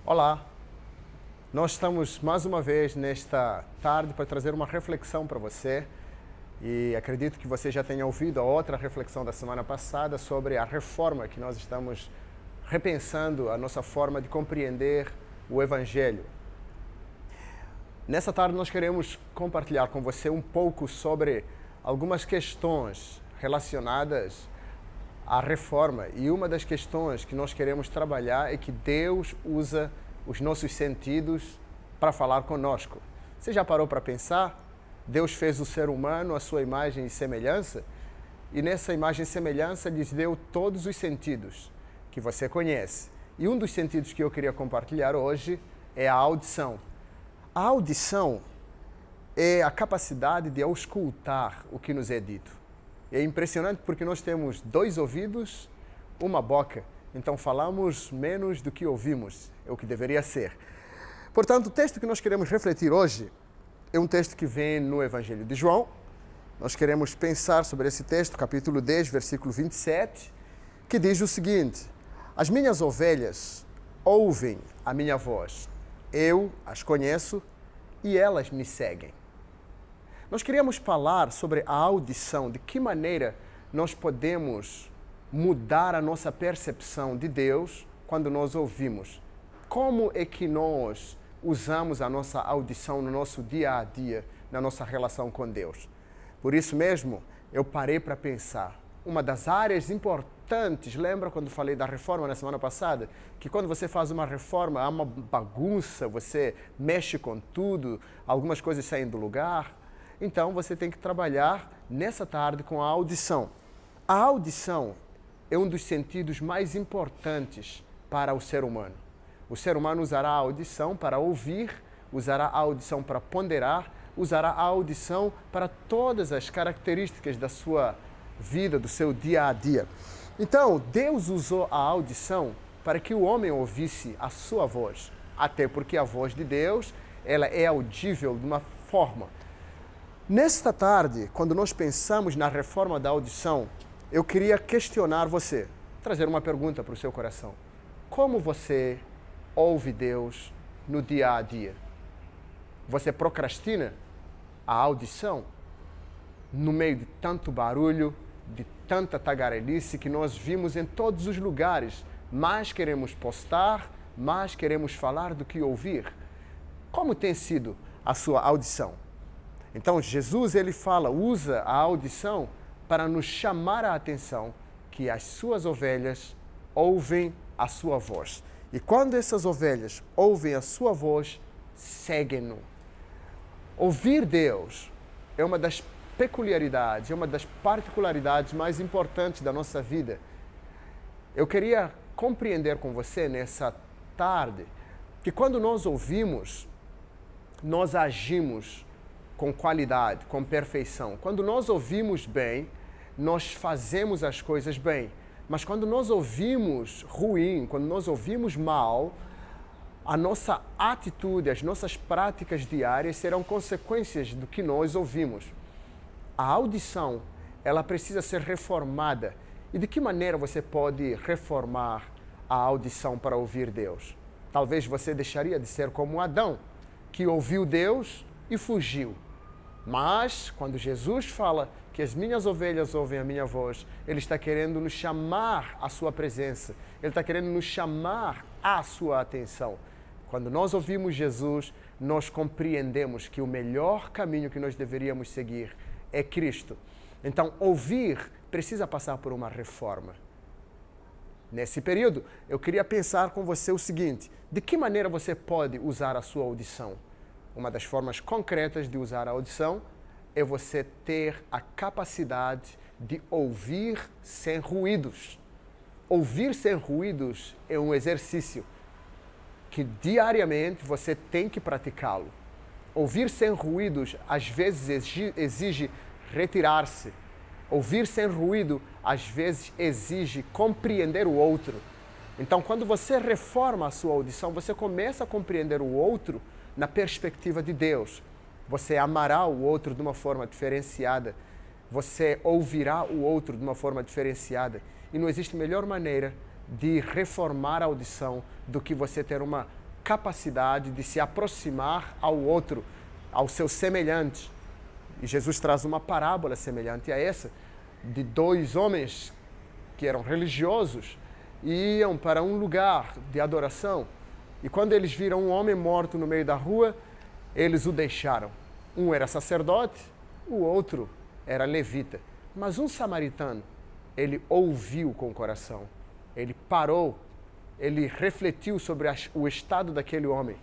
Olá, nós estamos mais uma vez nesta tarde para trazer uma reflexão para você e acredito que você já tenha ouvido a outra reflexão da semana passada sobre a reforma que nós estamos repensando a nossa forma de compreender o Evangelho. Nessa tarde nós queremos compartilhar com você um pouco sobre algumas questões relacionadas à reforma, e uma das questões que nós queremos trabalhar é que Deus usa os nossos sentidos para falar conosco. Você já parou para pensar? Deus fez o ser humano à sua imagem e semelhança, e nessa imagem e semelhança lhes deu todos os sentidos que você conhece. E um dos sentidos que eu queria compartilhar hoje é a audição. A audição é a capacidade de auscultar o que nos é dito. É impressionante porque nós temos 2 ouvidos, uma boca, então falamos menos do que ouvimos, é o que deveria ser. Portanto, o texto que nós queremos refletir hoje é um texto que vem no Evangelho de João. Nós queremos pensar sobre esse texto, capítulo 10, versículo 27, que diz o seguinte: as minhas ovelhas ouvem a minha voz, eu as conheço e elas me seguem. Nós queríamos falar sobre a audição, de que maneira nós podemos mudar a nossa percepção de Deus quando nós ouvimos. Como é que nós usamos a nossa audição no nosso dia a dia, na nossa relação com Deus? Por isso mesmo, eu parei para pensar. Uma das áreas importantes, lembra quando falei da reforma na semana passada? Que quando você faz uma reforma, há uma bagunça, você mexe com tudo, algumas coisas saem do lugar. Então, você tem que trabalhar nessa tarde com a audição. A audição é um dos sentidos mais importantes para o ser humano. O ser humano usará a audição para ouvir, usará a audição para ponderar, usará a audição para todas as características da sua vida, do seu dia a dia. Então, Deus usou a audição para que o homem ouvisse a sua voz. Até porque a voz de Deus, ela é audível de uma forma. Nesta tarde, quando nós pensamos na reforma da audição, eu queria questionar você, trazer uma pergunta para o seu coração. Como você ouve Deus no dia a dia? Você procrastina a audição no meio de tanto barulho, de tanta tagarelice que nós vimos em todos os lugares? Mais queremos postar, mais queremos falar do que ouvir. Como tem sido a sua audição? Então, Jesus, ele fala, usa a audição para nos chamar a atenção que as suas ovelhas ouvem a sua voz. E quando essas ovelhas ouvem a sua voz, seguem-no. Ouvir Deus é uma das peculiaridades, é uma das particularidades mais importantes da nossa vida. Eu queria compreender com você nessa tarde que quando nós ouvimos, nós agimos com qualidade, com perfeição. Quando nós ouvimos bem, nós fazemos as coisas bem. Mas quando nós ouvimos ruim, quando nós ouvimos mal, a nossa atitude, as nossas práticas diárias serão consequências do que nós ouvimos. A audição, ela precisa ser reformada. E de que maneira você pode reformar a audição para ouvir Deus? Talvez você deixaria de ser como Adão, que ouviu Deus e fugiu. Mas, quando Jesus fala que as minhas ovelhas ouvem a minha voz, Ele está querendo nos chamar à sua presença. Ele está querendo nos chamar à sua atenção. Quando nós ouvimos Jesus, nós compreendemos que o melhor caminho que nós deveríamos seguir é Cristo. Então, ouvir precisa passar por uma reforma. Nesse período, eu queria pensar com você o seguinte: de que maneira você pode usar a sua audição? Uma das formas concretas de usar a audição é você ter a capacidade de ouvir sem ruídos. Ouvir sem ruídos é um exercício que diariamente você tem que praticá-lo. Ouvir sem ruídos às vezes exige retirar-se. Ouvir sem ruído às vezes exige compreender o outro. Então, quando você reforma a sua audição, você começa a compreender o outro na perspectiva de Deus. Você amará o outro de uma forma diferenciada. Você ouvirá o outro de uma forma diferenciada. E não existe melhor maneira de reformar a audição do que você ter uma capacidade de se aproximar ao outro, ao seu semelhante. E Jesus traz uma parábola semelhante a essa, de dois homens que eram religiosos e iam para um lugar de adoração. E quando eles viram um homem morto no meio da rua, eles o deixaram. Um era sacerdote, o outro era levita. Mas um samaritano, ele ouviu com o coração. Ele parou, ele refletiu sobre o estado daquele homem.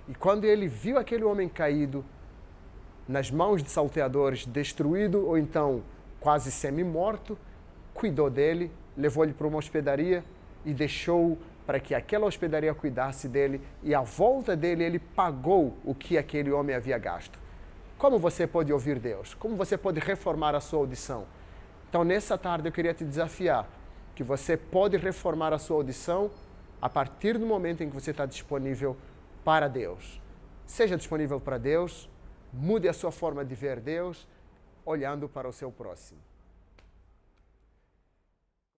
E quando ele viu aquele homem caído nas mãos de salteadores, destruído ou então quase semi-morto, cuidou dele, levou ele para uma hospedaria e deixou para que aquela hospedaria cuidasse dele, e à volta dele ele pagou o que aquele homem havia gasto. Como você pode ouvir Deus? Como você pode reformar a sua audição? Então, nessa tarde eu queria te desafiar que você pode reformar a sua audição a partir do momento em que você está disponível para Deus. Seja disponível para Deus, mude a sua forma de ver Deus, olhando para o seu próximo.